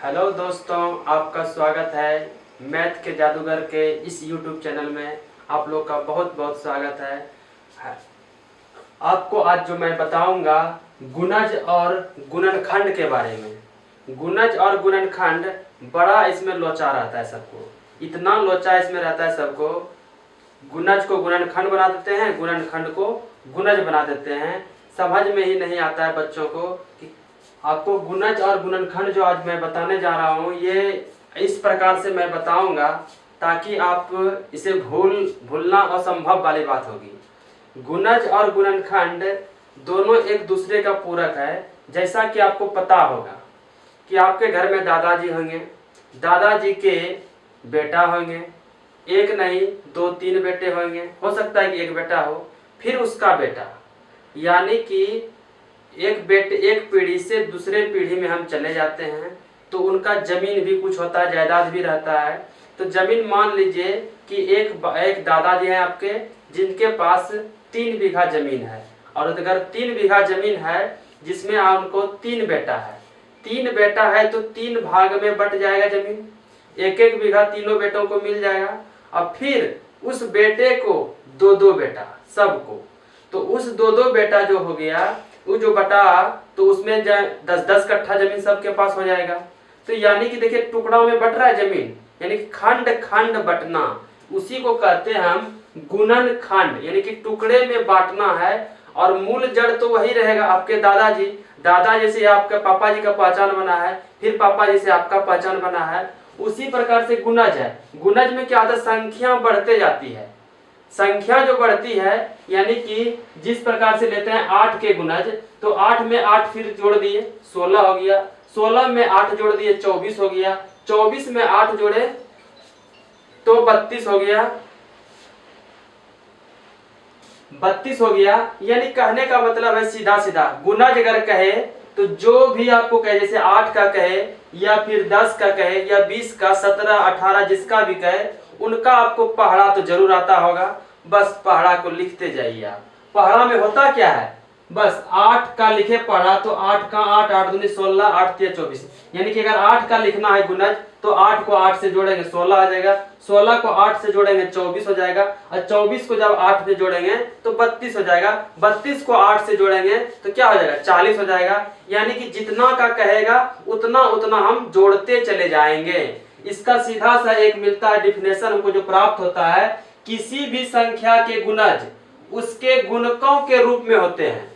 Hello दोस्तों, आपका स्वागत है मैथ के जादूगर के इस यूट्यूब चैनल में। आप लोग का बहुत बहुत स्वागत है। आपको आज जो मैं बताऊंगा गुणज और गुणनखंड के बारे में। गुणज और गुणनखंड बड़ा इसमें लोचा रहता है सबको, इतना लोचा इसमें रहता है सबको। गुणज को गुणनखंड बना देते हैं, गुणनखंड को गुणज बना देते हैं। समझ में ही नहीं आता है बच्चों को कि आपको गुणज और गुणनखंड जो आज मैं बताने जा रहा हूँ ये इस प्रकार से मैं बताऊंगा ताकि आप इसे भूलना असंभव वाली बात होगी। गुणज और गुणनखंड दोनों एक दूसरे का पूरक है। जैसा कि आपको पता होगा कि आपके घर में दादाजी होंगे, दादाजी के बेटा होंगे, एक नहीं दो तीन बेटे होंगे, हो सकता है कि एक बेटा हो, फिर उसका बेटा, यानी कि एक पीढ़ी से दूसरे पीढ़ी में हम चले जाते हैं तो उनका जमीन भी कुछ होता है, जायदाद भी रहता है। तो जमीन मान लीजिए कि एक दादाजी हैं आपके जिनके पास 3 बीघा जमीन है, और अगर 3 बीघा जमीन है जिसमें उनको 3 बेटा है, 3 बेटा है तो 3 भाग में बट जाएगा जमीन, एक एक बीघा तीनों बेटों को मिल जाएगा। अब फिर उस बेटे को 2-2 बेटा सबको, तो उस 2-2 बेटा जो हो गया वो जो बटा तो उसमें 10-10 कट्ठा जमीन सबके पास हो जाएगा। तो यानी कि देखिए टुकड़ों में बट रहा है जमीन, यानी कि खंड खंड बटना, उसी को कहते हैं हम गुणनखंड, यानी कि टुकड़े में बांटना है। और मूल जड़ तो वही रहेगा, आपके दादाजी, दादा जैसे आपका पापा जी का पहचान बना है, फिर पापा जी से आपका पहचान बना है, उसी प्रकार से गुणज है। गुणज में क्या होता है, संख्या बढ़ते जाती है। संख्या जो बढ़ती है यानी कि जिस प्रकार से लेते हैं 8 के गुणज, तो 8 में 8 फिर जोड़ दिए 16 हो गया, 16 में 8 जोड़ दिए 24 हो गया, 24 में 8 जोड़े तो 32 हो गया, 32 हो गया। यानी कहने का मतलब है सीधा सीधा गुणज अगर कहे तो जो भी आपको कहे, जैसे 8 का कहे या फिर 10 का कहे या 20 का, 17, 18 जिसका भी कहे, उनका आपको पहाड़ा तो जरूर आता होगा। बस पहाड़ा को लिखते जाइए आप। पहाड़ा में होता क्या है, बस 8 का लिखे पहाड़ा तो 8 का 8, 8 दूनी 16, 8 तिया 24, यानी कि अगर 8 का लिखना है गुणज तो 8 को 8 से जोड़ेंगे 16 आ जाएगा, 16 को 8 से जोड़ेंगे 24 हो जाएगा, और 24 को जब 8 से जोड़ेंगे तो 32 हो जाएगा, 32 को 8 से जोड़ेंगे तो क्या हो जाएगा 40 हो जाएगा। यानी कि जितना का कहेगा उतना उतना हम जोड़ते चले जाएंगे। इसका सीधा सा एक मिलता है डिफिनेशन हमको जो प्राप्त होता है, किसी भी संख्या के गुणज उसके गुणकों के रूप में होते हैं।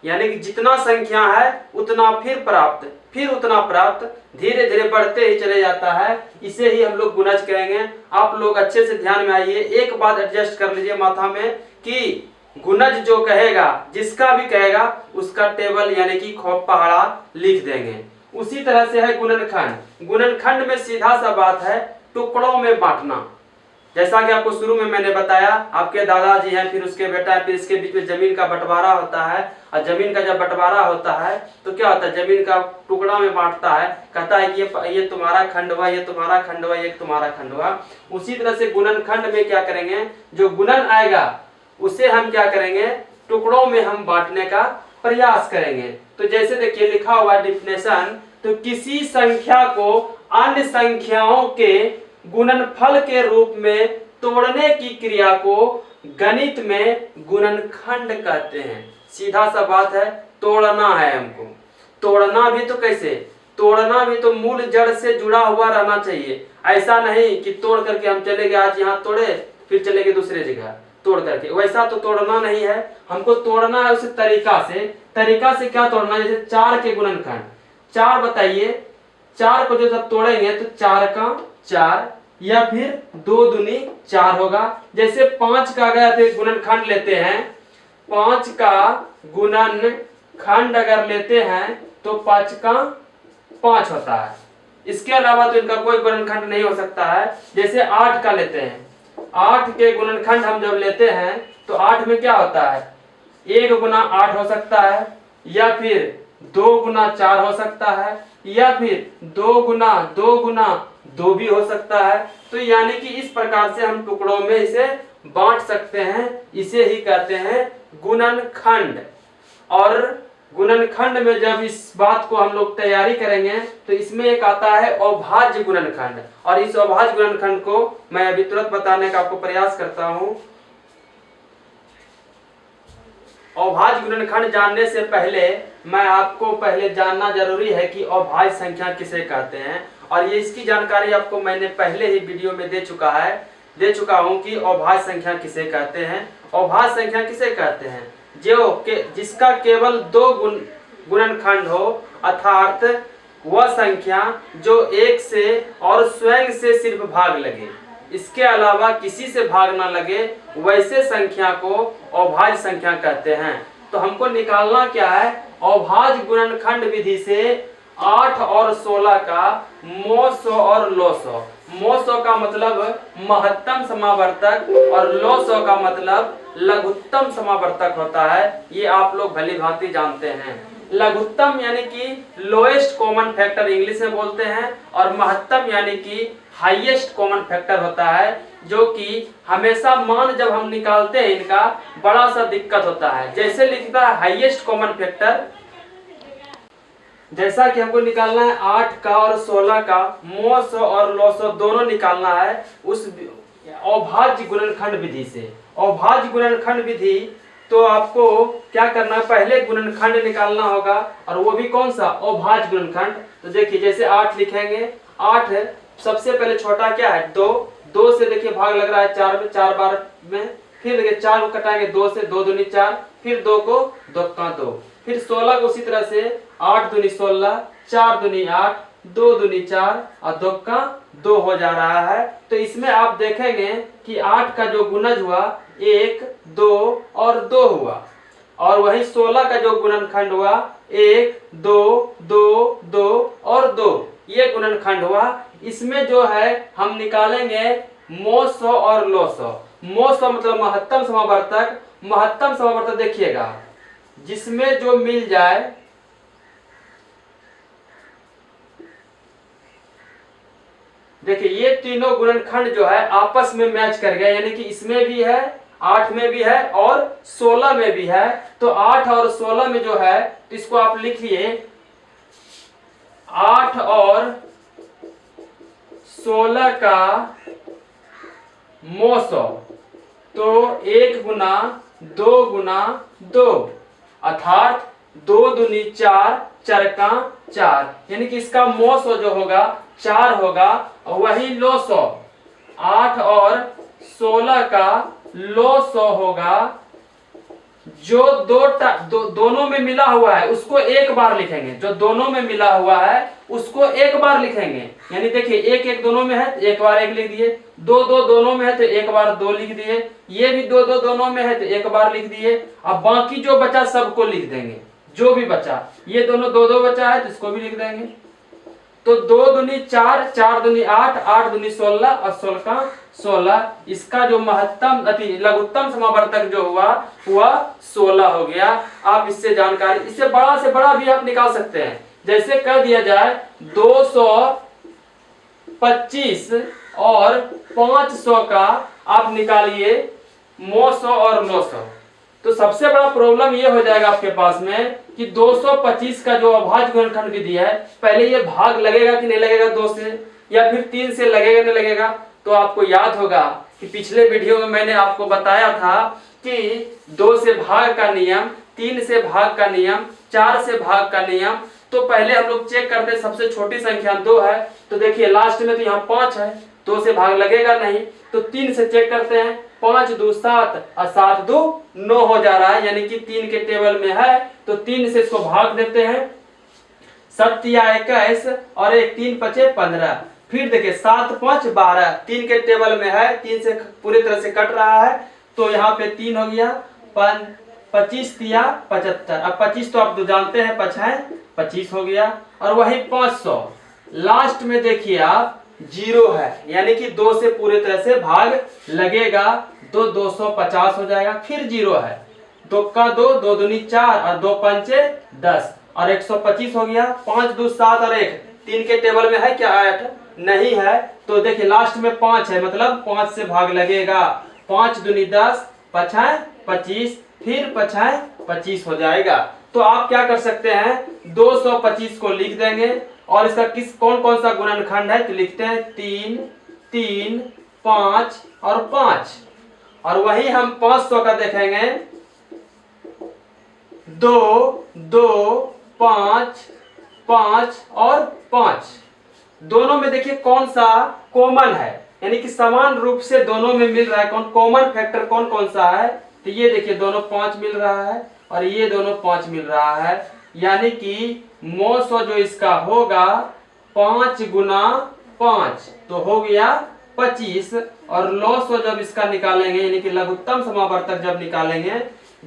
यानी कि जितना संख्या है उतना फिर उतना प्राप्त, धीरे धीरे बढ़ते ही चले जाता है। इसे ही हम लोग गुणज कहेंगे। आप लोग अच्छे से ध्यान में आइए, एक बात एडजस्ट कर लीजिए माथा में कि गुणज जो कहेगा, जिसका भी कहेगा उसका टेबल यानी कि पहाड़ा लिख देंगे। उसी तरह से है गुणनखंड। गुणनखंड में सीधा सा बात है टुकड़ों में बांटना। जैसा कि आपको शुरू में मैंने बताया, आपके दादाजी हैं, फिर उसके बेटा है, फिर इसके बीच में जमीन का बंटवारा होता है, और जमीन का जब बंटवारा होता है तो क्या होता है, जमीन का टुकड़ा में बांटता है, कहता है कि ये तुम्हारा खंड हुआ, ये तुम्हारा खंड हुआ, ये तुम्हारा खंड हुआ। उसी तरह से गुणनखंड में क्या करेंगे, जो गुणन आएगा उसे हम क्या करेंगे, टुकड़ों में हम बांटने का प्रयास करेंगे। तो जैसे देखिए लिखा हुआ डिफिनेशन, तो किसी संख्या को अन्य संख्याओं के गुणनफल के रूप में तोड़ने की क्रिया को गणित में गुणनखंड कहते हैं। सीधा सा बात है, तोड़ना है हमको। तोड़ना भी तो कैसे, तोड़ना भी तो मूल जड़ से जुड़ा हुआ रहना चाहिए। ऐसा नहीं कि तोड़ करके हम चले गए, आज यहाँ तोड़े फिर चले गए दूसरे जगह तोड़ करके, वैसा तो तोड़ना नहीं है। हमको तोड़ना है उस तरीका से क्या तोड़ना है, जैसे 4 के गुणनखंड, 4 बताइए, 4 को जो जब तोड़ेंगे तो 4 का 4 या फिर 2 दूनी 4 होगा। जैसे 5 का अगर गुणनखंड लेते हैं, 5 का गुणनखंड अगर लेते हैं तो 5 का 5 होता है। इसके अलावा तो इनका कोई गुणनखंड नहीं हो सकता है। जैसे 8 का लेते हैं, 8 के गुणनखंड हम जब लेते हैं तो 8 में क्या होता है, 1 गुना 8 हो सकता है, या फिर 2 गुना 4 हो सकता है, या फिर 2 गुना 2 भी हो सकता है। तो यानी कि इस प्रकार से हम टुकड़ों में इसे बांट सकते हैं। इसे ही कहते हैं गुणनखंड। और गुणनखंड में जब इस बात को हम लोग तैयारी करेंगे तो इसमें एक आता है अभाज्य गुणनखंड, और इस अभाज्य गुणनखंड को मैं अभी तुरंत बताने का आपको प्रयास करता हूं। अभाज्य गुणनखंड जानने से पहले मैं आपको पहले जानना जरूरी है कि अभाज्य संख्या किसे कहते हैं, और ये इसकी जानकारी आपको मैंने पहले ही वीडियो में दे चुका हूं कि अभाज्य संख्या किसे कहते हैं। अभाज्य संख्या किसे कहते हैं? जिसका केवल दो गुणनखंड हो, अर्थात वह संख्या जो एक से और स्वयं से सिर्फ भाग लगे, इसके अलावा किसी से भाग ना लगे, वैसे संख्या को अभाज्य संख्या कहते हैं। तो हमको निकालना क्या है? अभाज्य गुणनखंड विधि से 8 और 16 का मोसो और लोसो। मोसो का मतलब महत्तम समावर्तक और लोसो का मतलब लघुत्तम समावर्तक होता है। ये आप लोग भली भांति जानते हैं। लघुत्तम यानी कि लोएस्ट कॉमन फैक्टर इंग्लिश में बोलते हैं, और महत्तम यानी कि हाईएस्ट कॉमन फैक्टर होता है, जो कि हमेशा मान जब हम निकालते हैं इनका बड़ा सा दिक्कत होता है। जैसे लिखता है हाईएस्ट कॉमन फैक्टर, जैसा कि हमको निकालना है 8 का और 16 का मोसो और लोसो दोनों निकालना है उस अभाज्य गुणनखंड विधि से। अभाज्य गुणनखंड विधि तो आपको क्या करना है? पहले गुणनखंड निकालना होगा, और वो भी कौन सा? अभाज्य गुणनखंड। तो देखिए जैसे 8 लिखेंगे, 8 सबसे पहले छोटा क्या है? 2। 2 से देखिए भाग लग रहा है 4 में, 4 बार में। फिर देखिए 4 को कटाएंगे 2 से, 2 दूनी 4, फिर 2 को 2 का 2, फिर 16 को उसी तरह से 8 दूनी 16, 4 दूनी 8, 2 दूनी 4 और 2 का 2 हो जा रहा है। तो इसमें आप देखेंगे कि 8 का जो गुणज हुआ 1, 2 और 2 हुआ, और वही 16 का जो गुणनखंड हुआ 1, 2, 2, 2 और 2, ये गुणनखंड हुआ। इसमें जो है हम निकालेंगे मोसो और लोसो। मोसो मतलब महत्तम समावर्तक। महत्तम समावर्तक देखिएगा जिसमें जो मिल जाए, देखिए ये तीनों गुणनखंड जो है आपस में मैच कर गया, यानी कि इसमें भी है, 8 में भी है और 16 में भी है। तो 8 और 16 में जो है तो इसको आप लिखिए 8 और 16 का मोसो, तो 1 गुना 2 गुना 2, अर्थात 2 दूनी 4, 4 का 4, यानी कि इसका मोसो जो होगा 4 होगा। और वही लोसो 8 और 16 का लोसो होगा जो दोनों में मिला हुआ है उसको एक बार लिखेंगे। जो दोनों में मिला हुआ है उसको एक बार लिखेंगे, यानी देखिए 1 1 दोनों में है तो एक बार 1 लिख दिए, 2 2 दोनों में है तो एक बार 2 लिख दिए, ये भी 2 2 दोनों में है तो एक बार लिख दिए। अब बाकी जो बचा सबको लिख देंगे, जो भी बचा, ये दोनों 2 2 बचा है तो इसको भी लिख देंगे। तो 2 दूनी 4, 4 दूनी 8, 8 दूनी 16 और 16 का 16। इसका जो महत्तम लघुत्तम समावर्तक जो हुआ 16 हो गया। आप इससे जानकारी, इससे बड़ा से बड़ा भी आप निकाल सकते हैं। जैसे कह दिया जाए 225 और 500 का आप निकालिए मोसो और लोसो, तो सबसे बड़ा प्रॉब्लम ये हो जाएगा आपके पास में कि 225 का जो अभाज्य गुणनखंड विधि है, पहले ये भाग लगेगा कि नहीं लगेगा 2 से, या फिर 3 से लगेगा नहीं लगेगा। तो आपको याद होगा कि पिछले वीडियो में मैंने आपको बताया था कि 2 से भाग का नियम, 3 से भाग का नियम, 4 से भाग का नियम। तो पहले हम लोग चेक करते हैं, सबसे छोटी संख्या 2 है, तो देखिए लास्ट में तो यहाँ 5 है, 2 से भाग लगेगा नहीं, तो 3 से चेक करते हैं, 5 2 7 और 7 2 9 हो जा रहा है, यानी कि 3 के टेबल में है, तो 3 से इसको भाग देते हैं। 7 या 21 और 1 3 5 15, फिर देखिए 7 5 12, 3 के टेबल में है, 3 से पूरी तरह से कट रहा है, तो यहाँ पे 3 हो गया, 25 या 75। अब 25 तो आप तो जानते हैं, 25 हो गया। और वही 500 लास्ट में देखिए आप 0 है, यानी कि 2 से पूरी तरह से भाग लगेगा, तो 250 हो जाएगा। फिर 0 है, 2 का 2, 2 दूनी 4 और 2 पंचे 10 और 125 हो गया। 5 2 7 और 1, 3 के टेबल में है क्या? 8 नहीं है, तो देखिए लास्ट में 5 है, मतलब 5 से भाग लगेगा। 5 दूनी 10, 5 25, फिर 25 हो जाएगा। तो आप क्या कर सकते हैं 225 को लिख देंगे और इसका कौन कौन सा गुणनखंड है तो लिखते हैं 3 3 5 और 5। और वही हम 500 का देखेंगे 2 2 5 5 और 5। दोनों में देखिए कौन सा कॉमन है, यानी कि समान रूप से दोनों में मिल रहा है। कौन कॉमन फैक्टर कौन कौन सा है तो ये देखिए दोनों 5 मिल रहा है और ये दोनों 5 मिल रहा है, यानी कि मौसो जो इसका होगा 5 गुना 5 तो हो गया 25। और लॉसो जब इसका निकालेंगे यानी कि लघुत्तम समावर्तक जब निकालेंगे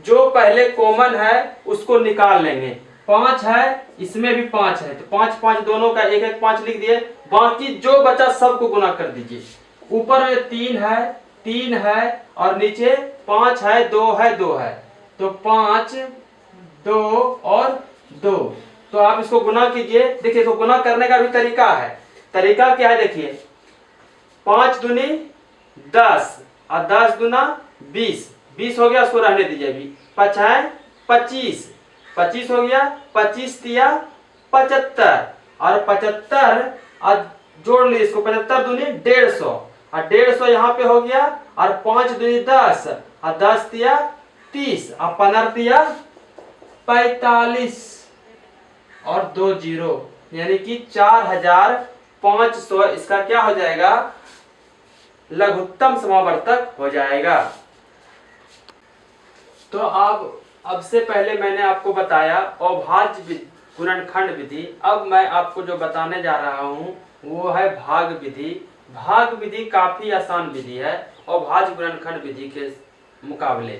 जो पहले कॉमन है उसको निकाल लेंगे। 5 है इसमें भी 5 है तो 5 5 दोनों का एक एक 5 लिख दिए, बाकी जो बचा सबको गुना कर दीजिए। ऊपर में 3 है और नीचे 5 है 2 है 2 है तो 5 2 और 2। तो आप इसको गुना कीजिए। देखिए तो गुना करने का भी तरीका है। तरीका क्या है देखिए 5 दूनी 10 और 10 दूना 20 20 हो गया, उसको रहने दीजिए अभी। 5 है 25 25 हो गया, 25 दिया 75 और 75 और जोड़ ली इसको 75 दूनी 150 और 150 यहाँ पे हो गया और 5 दूनी 10 और 10 दिया 30 और 15 दिया 45 और 2 जीरो यानी कि 4500 इसका क्या हो जाएगा लघुत्तम समावर्तक हो जाएगा। तो अब से पहले मैंने आपको बताया अभाज्य गुणनखंड विधि। अब मैं आपको जो बताने जा रहा हूँ वो है भाग विधि। भाग विधि काफी आसान विधि है अभाज्य गुणनखंड विधि के मुकाबले।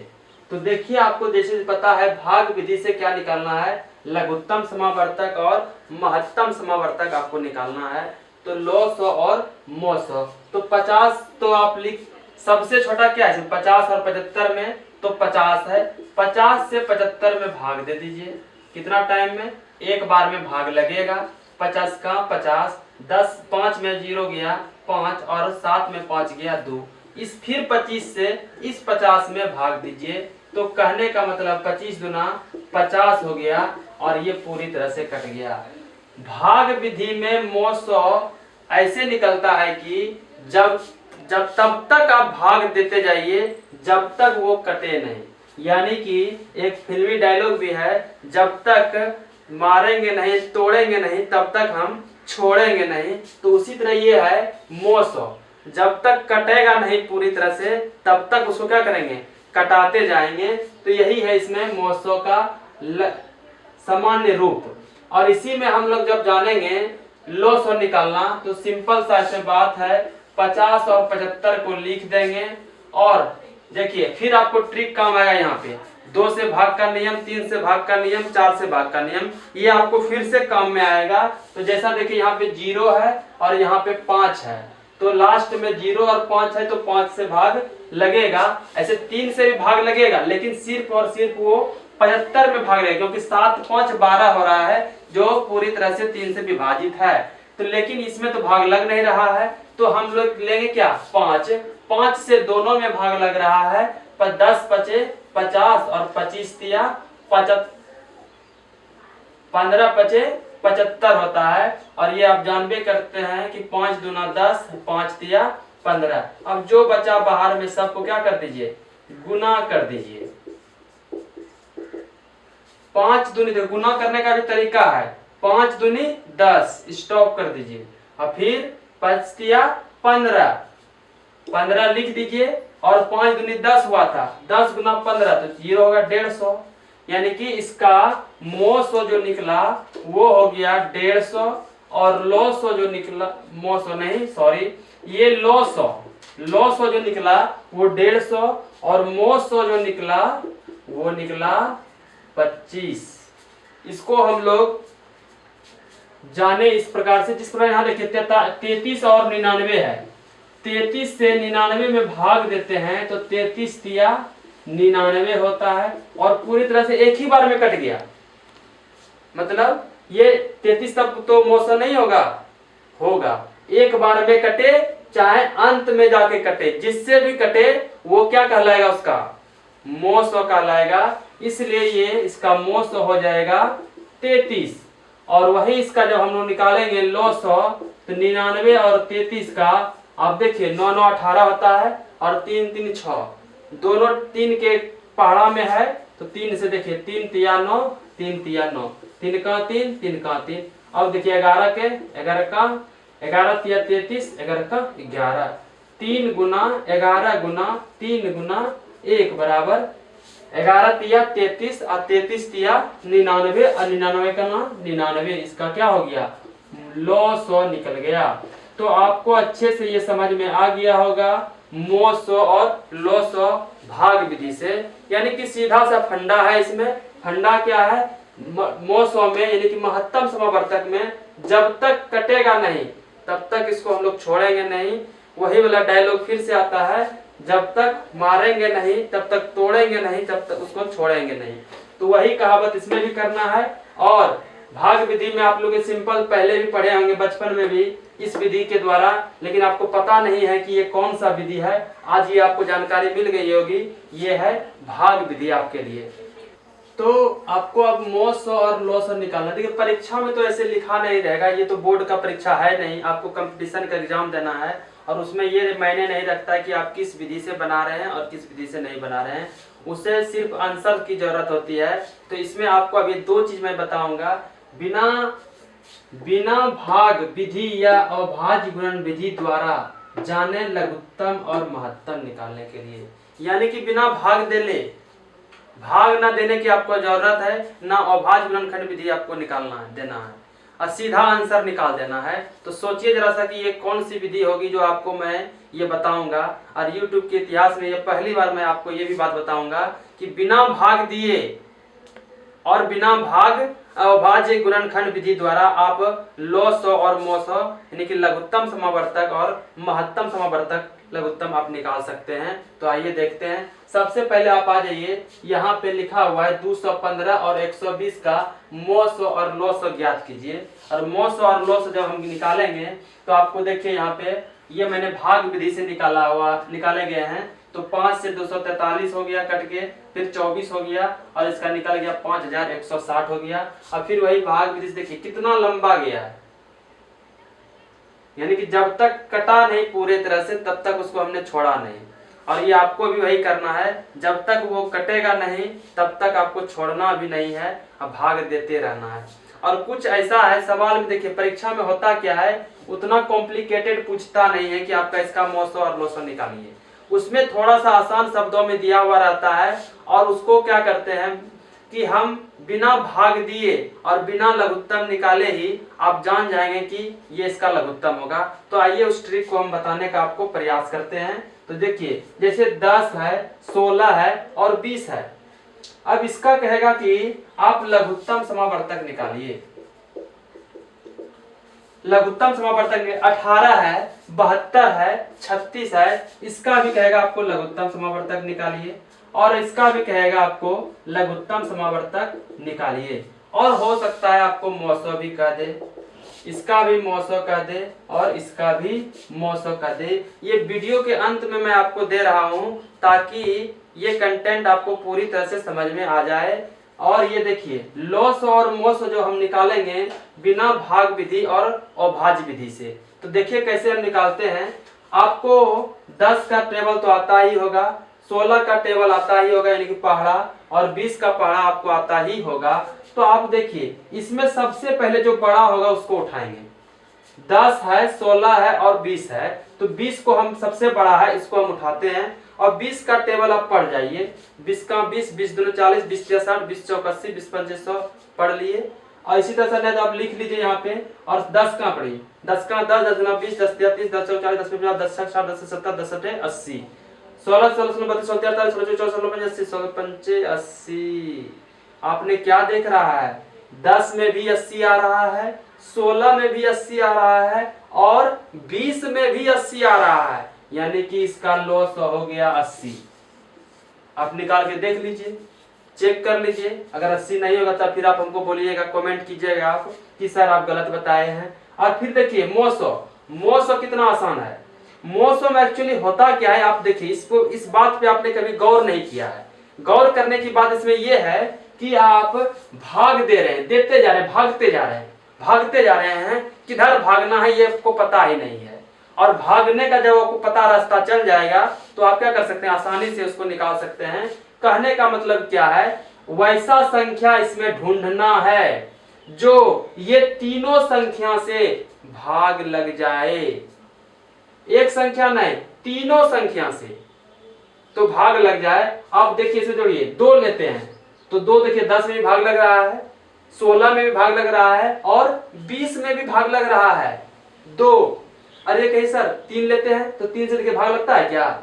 तो देखिए आपको जैसे पता है भाग विधि से क्या निकालना है लघुत्तम समावर्तक और महत्तम समावर्तक आपको निकालना है। तो लॉसो और मौसो तो 50 तो आप लिख, सबसे छोटा क्या है 50 और 75 में तो 50 है, 50 से 75 में भाग दे दीजिए। कितना टाइम में एक बार में भाग लगेगा। 50 का 50 10 5 में 0 गया 5 और 7 में 5 गया 2। इस फिर 25 से इस 50 में भाग दीजिए। तो कहने का मतलब 25 दुना 50 हो गया और ये पूरी तरह से कट गया। भाग विधि में मौसो ऐसे निकलता है कि जब तब तक आप भाग देते जाइए जब तक वो कटे नहीं, यानी कि एक फिल्मी डायलॉग भी है जब तक मारेंगे नहीं तोड़ेंगे नहीं तब तक हम छोड़ेंगे नहीं। तो उसी तरह ये है मौसो, जब तक कटेगा नहीं पूरी तरह से तब तक उसको क्या करेंगे कटाते जाएंगे। तो यही है इसमें मौसो का सामान्य रूप। और इसी में हम लोग जब जानेंगे लॉसो निकालना तो सिंपल सा ऐसे बात है 50 और 75 को लिख देंगे। और देखिए फिर आपको ट्रिक काम आएगा यहाँ पे 2 से भाग का नियम 3 से भाग का नियम 4 से भाग का नियम, ये आपको फिर से काम में आएगा। तो जैसा देखिए यहाँ पे 0 है और यहाँ पे 5 है तो लास्ट में 0 और 5 है तो 5 से भाग लगेगा। ऐसे 3 से भी भाग लगेगा लेकिन सिर्फ और सिर्फ वो 75 में भाग लगेगा क्योंकि 7 5 12 हो रहा है जो पूरी तरह से 3 से विभाजित है। तो लेकिन इसमें तो भाग लग नहीं रहा है तो हम लोग लेंगे क्या 5 5 से दोनों में भाग लग रहा है। पर 10 पचे 50 और 25 दिया 15 पचे 75 होता है। और ये आप जानबे करते हैं कि 5 दूना 10 5 दिया 15। अब जो बचा बाहर में सबको क्या कर दीजिए गुना कर दीजिए। 5 दूनी देखो गुना करने का भी तरीका है 5 दूनी 10 स्टॉप कर दीजिए और फिर 5 दिया 15 लिख दीजिए और 5 दूनी 10 हुआ था 10 गुना 15 तो 0 होगा 150। यानी कि इसका मौसो जो निकला वो हो गया 150 और लॉसो जो निकला मौसो नहीं सॉरी ये लॉसो जो निकला वो 150 और मौसो जो निकला वो निकला 25। इसको हम लोग जाने इस प्रकार से जिस प्रकार यहाँ देखिए 33 और 99 है 33 से 99 में भाग देते हैं तो 33 दिया 99 होता है और पूरी तरह से एक ही बार में कट गया। मतलब ये 33 तक तो मौसो नहीं होगा एक बार में कटे चाहे अंत में जाके कटे, जिससे भी कटे वो क्या कहलाएगा उसका मौसो कहलाएगा। इसलिए ये इसका मो 100 हो जाएगा 33। और वही इसका जब हम लोग निकालेंगे लो 100 तो 99 और 33 का आप देखिए 9 9 18 होता है और 3 3 6 दोनों 3 के पहाड़ा में है तो 3 से देखिए 3 तिया 9 3 तिया 9 3 का 3 3 का 3। अब देखिए 11 के 11 का 11 तिया 33 11 का 11 3 गुना 11 गुना 3 गुना 1 बराबर 11 तिया 33 और 33 तिया 99 और 99 का ना 99 इसका क्या हो गया लो 100 निकल गया। तो आपको अच्छे से ये समझ में आ गया होगा मो 100 और लो 100 भाग विधि से, यानी कि सीधा सा फंडा है। इसमें फंडा क्या है मो 100 में यानी कि महत्तम समावर्तक में जब तक कटेगा नहीं तब तक इसको हम लोग छोड़ेंगे नहीं। वही वाला डायलॉग फिर से आता है, जब तक मारेंगे नहीं तब तक तोड़ेंगे नहीं तब तक उसको छोड़ेंगे नहीं। तो वही कहावत इसमें भी करना है। और भाग विधि में आप लोग सिंपल पहले भी पढ़े होंगे बचपन में भी इस विधि के द्वारा, लेकिन आपको पता नहीं है कि ये कौन सा विधि है। आज ये आपको जानकारी मिल गई होगी, ये है भाग विधि आपके लिए। तो आपको अब मो 100 और लो 100 निकालना। देखिए परीक्षा में तो ऐसे लिखा नहीं रहेगा, ये तो बोर्ड का परीक्षा है नहीं, आपको कंपटीशन का एग्जाम देना है और उसमें ये मायने नहीं रखता है कि आप किस विधि से बना रहे हैं और किस विधि से नहीं बना रहे हैं, उसे सिर्फ आंसर की जरूरत होती है। तो इसमें आपको अभी दो चीज मैं बताऊंगा, बिना भाग विधि या अभाज्य गुणन विधि द्वारा जाने लघुत्तम और महत्तम निकालने के लिए, यानी कि बिना भाग भाग ना देने की आपको जरूरत है, ना अभाज्य गुणनखंड विधि आपको निकालना है देना है और सीधा आंसर निकाल देना है। तो सोचिए जरा सा कि ये कौन सी विधि होगी जो आपको मैं ये बताऊंगा। और YouTube के इतिहास में ये पहली बार मैं आपको ये भी बात बताऊंगा कि बिना भाग दिए और बिना भाग अभाज्य गुणनखंड विधि द्वारा आप लो 100 और मो 100 यानी कि लघुत्तम समावर्तक और महत्तम समावर्तक लघुत्तम आप निकाल सकते हैं। तो आइए देखते हैं। सबसे पहले आप आ जाइए, यहाँ पे लिखा हुआ है 215 और 120 का मो 100 और लो 100 ज्ञात कीजिए। और मो 100 और लो 100 जब हम निकालेंगे तो आपको देखिए यहाँ पे ये मैंने भाग विधि से निकाले गए हैं। तो 5 से 243 हो गया कट के, फिर 24 हो गया और इसका निकल गया 5160 हो गया। और फिर वही भाग विधि से देखिए कितना लंबा गया है, यानी कि जब तक कटा नहीं पूरे तरह से तब तक उसको हमने छोड़ा नहीं। और ये आपको भी वही करना है, जब तक वो कटेगा नहीं तब तक आपको छोड़ना भी नहीं है और भाग देते रहना है। और कुछ ऐसा है सवाल में, देखिए परीक्षा में होता क्या है, उतना कॉम्प्लिकेटेड पूछता नहीं है कि आपका इसका मो 100 और लो 100 निकालिए, उसमें थोड़ा सा आसान शब्दों में दिया हुआ रहता है। और उसको क्या करते हैं कि हम बिना भाग दिए और बिना लघुत्तम निकाले ही आप जान जाएंगे कि ये इसका लघुत्तम होगा। तो आइए उस ट्रिक को हम बताने का आपको प्रयास करते हैं। तो देखिए जैसे 10 है, 16 है और 20 है। अब इसका कहेगा कि आप लघुत्तम समावर्तक निकालिए। लघुत्तम समावर्तक 18 है, 72 है, 36 है, इसका भी कहेगा आपको लघुत्तम समावर्तक निकालिए। और इसका भी कहेगा आपको लघुत्तम समावर्तक निकालिए। और हो सकता है आपको मो 100 भी कह दे, इसका भी मो 100 कह दे और इसका भी मो 100 कह दे। ये वीडियो के अंत में मैं आपको दे रहा हूं ताकि ये कंटेंट आपको पूरी तरह से समझ में आ जाए। और ये देखिए लो 100 और मो 100 जो हम निकालेंगे बिना भाग विधि और अभाज्य विधि से। तो देखिए कैसे हम निकालते हैं। आपको 10 का टेबल तो आता ही होगा, 16 का टेबल आता ही होगा यानी कि पहाड़ा, और 20 का पहाड़ा आपको आता ही होगा। तो आप देखिए इसमें सबसे पहले जो बड़ा होगा उसको उठाएंगे। 10 है, 16 है और 20 है, तो 20 को हम सबसे बड़ा है इसको हम उठाते हैं। और 20 का टेबल आप पढ़ जाइए, 20 का 20, 20 दूनी 40, 20 तिया 60, 20 चौक 80, 20 पंचे 100 पढ़ लिए। और इसी तरह से नहीं तो आप लिख लीजिए यहाँ पे। और 10 का पढ़िए, 10 का 10, 10 गुना 20, 10 तिया 30, 10 चौक 40, 10 50, 10 60, 10 70, 10 सटे 80, 16 16 16 32 16 43 16 14 16 15 80 16 पंचे 80। आपने क्या देख रहा है, 10 में भी 80 आ रहा है, 16 में भी 80 आ रहा है और 20 में भी 80 आ रहा है, यानी कि इसका लो 100 हो गया 80। आप निकाल के देख लीजिए, चेक कर लीजिए। अगर 80 नहीं होगा तब फिर आप हमको बोलिएगा, कमेंट कीजिएगा आप कि सर आप गलत बताए हैं। और फिर देखिए मो 100 कितना आसान है। मो 100 में एक्चुअली होता क्या है आप देखिए, इसको इस बात पे आपने कभी गौर नहीं किया है। गौर करने की बात इसमें यह है कि आप भाग दे रहे हैं, देते जा रहे हैं, भागते जा रहे हैं, भागते जा रहे हैं, किधर भागना है ये आपको पता ही नहीं है। और भागने का जब आपको पता रास्ता चल जाएगा तो आप क्या कर सकते हैं, आसानी से उसको निकाल सकते हैं। कहने का मतलब क्या है, वैसा संख्या इसमें ढूंढना है जो ये तीनों संख्या से भाग लग जाए। एक संख्या नहीं, तीनों संख्या से तो भाग लग जाए। अब देखिए इसे जोड़िए, 2 लेते हैं तो 2 देखिए 10 में भी भाग लग रहा है, 16 में भी भाग लग रहा है और 20 में भी भाग लग रहा है। 2, अरे कहीं सर 3 लेते हैं तो 3 से देखिए भाग लगता है क्या?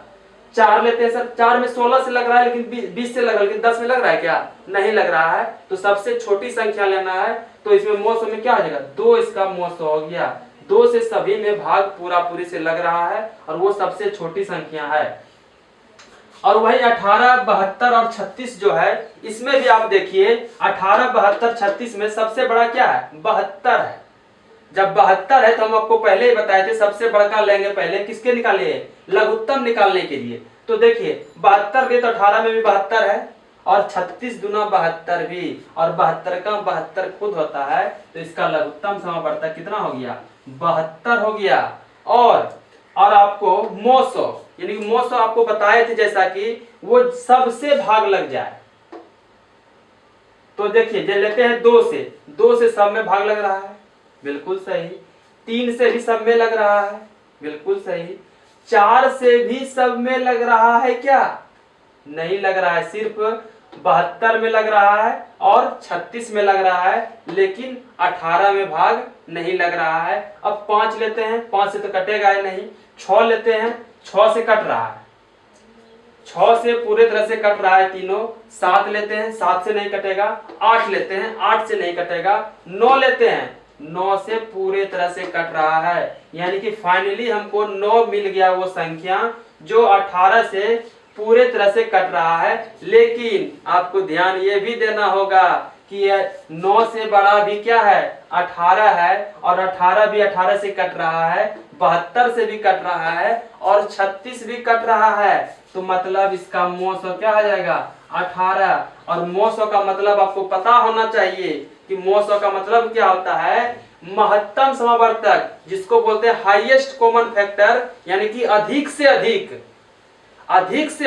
4 लेते हैं सर, 4 में 16 से लग रहा है लेकिन 20 से लग रहा है, लेकिन 10 में लग रहा है क्या? नहीं लग रहा है। तो सबसे छोटी संख्या लेना है, तो इसमें मोसो में क्या हो जाएगा, 2 इसका मोसो हो गया। 2 से सभी में भाग पूरा पूरी से लग रहा है और वो सबसे छोटी संख्या है। और वही 18, 72 और 36 जो है, इसमें भी आप देखिए 18, 72, 36 में सबसे बड़ा क्या है, 72 है। जब 72 है तो हम आपको पहले ही बताए थे सबसे बड़का लेंगे पहले, किसके निकालिए, लघुत्तम निकालने के लिए। तो देखिए 72 भी तो 18 में भी 72 है और 36 दूना 72 भी, और 72 का 72 खुद होता है, तो इसका लघुत्तम समावर्तक कितना हो गया, 72 हो गया। और आपको मोसो यानी कि मोसो आपको बताए थे जैसा कि वो सबसे भाग लग जाए। तो देखिए जो लेते हैं 2 से सब में भाग लग रहा है, बिल्कुल सही। 3 से भी सब में लग रहा है, बिल्कुल सही। 4 से भी सब में लग रहा है क्या, नहीं लग रहा है, सिर्फ 72 में लग रहा है और 36 में लग रहा है, लेकिन 18 में भाग नहीं लग रहा है। अब 5 लेते हैं, 5 से तो कटेगा ही नहीं। 6 लेते हैं, 6 से कट रहा है, 6 से पूरे तरह से कट रहा है तीनों। 7 लेते हैं, 7 से नहीं कटेगा। 8 लेते हैं, 8 से नहीं कटेगा। 9 लेते हैं, 9 से पूरे तरह से कट रहा है। यानी कि फाइनली हमको 9 मिल गया, वो संख्या जो 18 से पूरे तरह से कट रहा है। लेकिन आपको ध्यान ये भी देना होगा कि 9 से बड़ा भी क्या है, 18 है, और 18 भी 18 से कट रहा है, 72 से भी कट रहा है और 36 भी कट रहा है। तो मतलब इसका मोसो क्या हो जाएगा, 18। और मोसो का मतलब आपको पता होना चाहिए कि मोसो का मतलब क्या होता है, महत्तम समावर्तक, जिसको बोलते हैं हाईएस्ट कॉमन फैक्टर, यानी कि अधिक से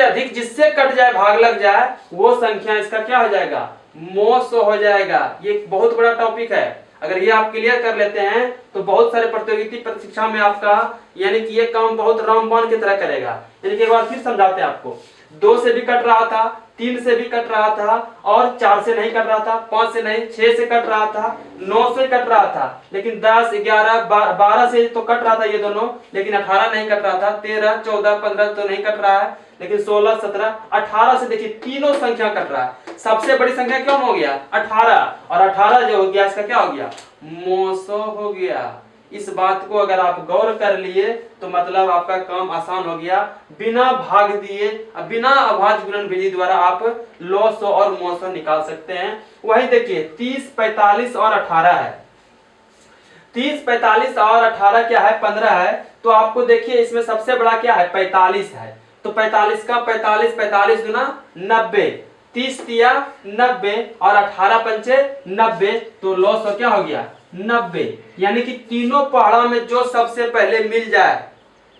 अधिक जिससे कट जाए, भाग लग जाए, वो संख्या इसका क्या हो जाएगा, मोसो हो जाएगा। ये एक बहुत बड़ा टॉपिक है, अगर ये आप क्लियर कर लेते हैं तो बहुत सारे प्रतियोगिता परीक्षा में आपका यानी कि ये काम बहुत रामबाण की तरह करेगा। यानी कि एक बार फिर समझाते हैं आपको, 2 से भी कट रहा था, 3 से भी कट रहा था और 4 से नहीं कट रहा था, 5 से नहीं, 6 से कट रहा था, 9 से कट रहा था, लेकिन 10, 11, 12 से तो कट रहा था ये दोनों, लेकिन 18 नहीं कट रहा था। 13, 14, 15 तो नहीं कट रहा है, लेकिन 16, 17, 18 से देखिए तीनों संख्या कट रहा है। सबसे बड़ी संख्या कौन हो गया, 18, और 18 जो हो गया इसका क्या हो गया, मोसो हो गया। इस बात को अगर आप गौर कर लिए तो मतलब आपका काम आसान हो गया। बिना भाग दिए, बिना अभाज्य गुणन विधि द्वारा आप लॉसो और मोसो निकाल सकते हैं। वही देखिए 30, 45 और 18 है। 30, 45 और 18 क्या है, 15 है। तो आपको देखिए इसमें सबसे बड़ा क्या है, 45 है। तो 45 का 45, 45 गुना 90, 30 तिया 90 और 18 पंचे 90, तो लॉस क्या हो गया, 90। यानी कि तीनों पहाड़ा में जो सबसे पहले मिल जाए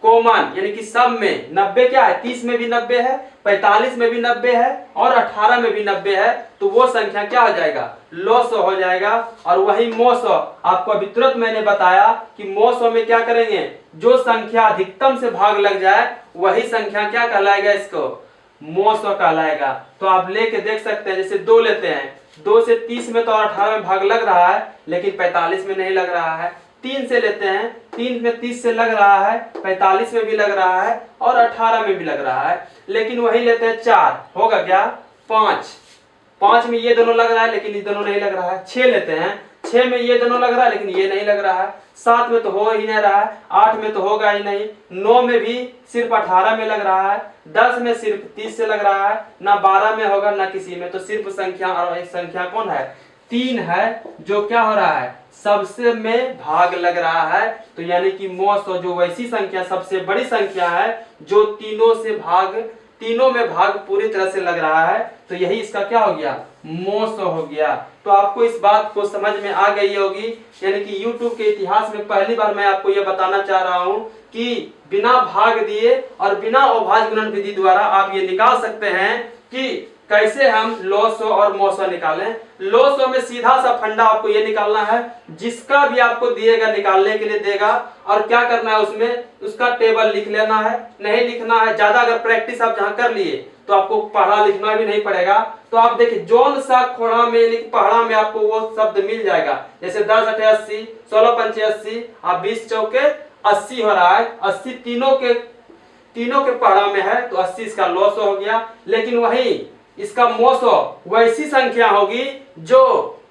कॉमन, यानी कि सब में 90 क्या है, 30 में भी 90 है, 45 में भी 90 है और 18 में भी 90 है, तो वो संख्या क्या हो जाएगा, लॉसो हो जाएगा। और वही मोसो, आपको अभी तुरंत मैंने बताया कि मोसो में क्या करेंगे, जो संख्या अधिकतम से भाग लग जाए वही संख्या क्या कहलाएगा, इसको मोसो कहलाएगा। तो आप लेके देख सकते हैं, जैसे 2 लेते हैं, 2 से 30 में तो 18 में भाग लग रहा है, लेकिन 45 में नहीं लग रहा है। 3 से लेते हैं, 3 में 30 से लग रहा है, 45 में भी लग रहा है और 18 में भी लग रहा है। लेकिन वही लेते हैं 4, होगा क्या, 5 में ये दोनों लग रहा है लेकिन ये दोनों नहीं लग रहा है। 6 लेते हैं, 6 में ये दोनों लग रहा है लेकिन ये नहीं लग रहा है। 7 में तो हो ही नहीं रहा है, 8 में तो होगा ही नहीं, 9 में भी सिर्फ 18 में लग रहा है, 10 में सिर्फ 30 से लग रहा है, ना 12 में होगा ना किसी में। तो सिर्फ संख्या, और एक संख्या कौन है, 3 है, जो क्या हो रहा है, सबसे में भाग लग रहा है। तो यानी कि मोसो जो वैसी संख्या, सबसे बड़ी संख्या है जो तीनों से भाग तीनों में भाग पूरी तरह से लग रहा है, तो यही इसका क्या हो गया, मोसो हो गया। तो आपको इस बात को समझ में आ गई होगी, यानी कि YouTube के इतिहास में पहली बार मैं आपको यह बताना चाह रहा हूं कि बिना भाग दिए और बिना अभाज्य गुणन विधि द्वारा आप ये निकाल सकते हैं कि कैसे हम लॉसो और मोसो निकालें। लॉसो में सीधा सा फंडा आपको ये निकालना है, जिसका भी आपको दिएगा निकालने के लिए देगा, और क्या करना है उसमें उसका टेबल लिख लेना है, नहीं लिखना है ज्यादा। अगर प्रैक्टिस आप जहां कर लिए तो आपको पढ़ा लिखना भी नहीं पड़ेगा। तो आप देखिए जौन सा खोड़ा में पढ़ा में आपको वो शब्द मिल जाएगा, जैसे 10 8 80, 16 5 80, आप 20 चौके 80 हो रहा है, 80 तीनों के पढ़ा में है, तो 80 इसका लॉसो हो गया। लेकिन वही इसका मोसो वैसी संख्या होगी जो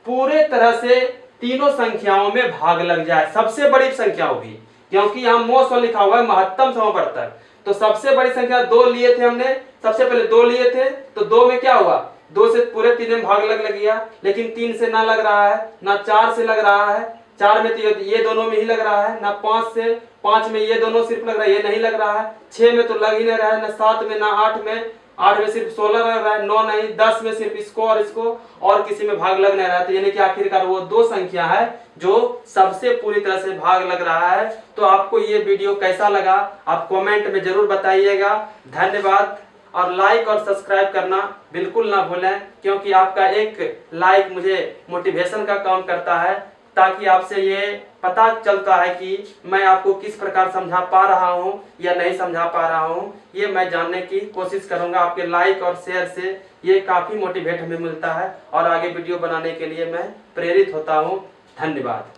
पूरे तरह से तीनों संख्याओं में भाग लग जाए, सबसे बड़ी संख्या होगी, क्योंकि यहाँ मोसो लिखा हुआ है महत्तम समवर्तक। तो सबसे बड़ी संख्या 2 लिए थे हमने, सबसे पहले 2 लिए थे, तो 2 में क्या हुआ, 2 से पूरे 3 में भाग लग गया। लेकिन 3 से ना लग रहा है, ना 4 से लग रहा है, 4 में तो ये दोनों में ही लग रहा है, ना 5 में ये दोनों सिर्फ लग रहा है, ये नहीं लग रहा है, 6 में तो लग ही नहीं रहा है, ना 7 में, ना 8 में, 8 में सिर्फ 16 लग रहा है, 9 नहीं, 10 में सिर्फ इसको और किसी में भाग लग नहीं रहा है। तो यानी कि आखिरकार वो 2 संख्या है जो सबसे पूरी तरह से भाग लग रहा है। तो आपको ये वीडियो कैसा लगा आप कमेंट में जरूर बताइएगा। धन्यवाद, और लाइक और सब्सक्राइब करना बिल्कुल ना भूलें, क्योंकि आपका एक लाइक मुझे मोटिवेशन का काम करता है, ताकि आपसे ये पता चलता है कि मैं आपको किस प्रकार समझा पा रहा हूँ या नहीं समझा पा रहा हूँ, ये मैं जानने की कोशिश करूँगा। आपके लाइक और शेयर से ये काफ़ी मोटिवेट हमें मिलता है और आगे वीडियो बनाने के लिए मैं प्रेरित होता हूँ। धन्यवाद।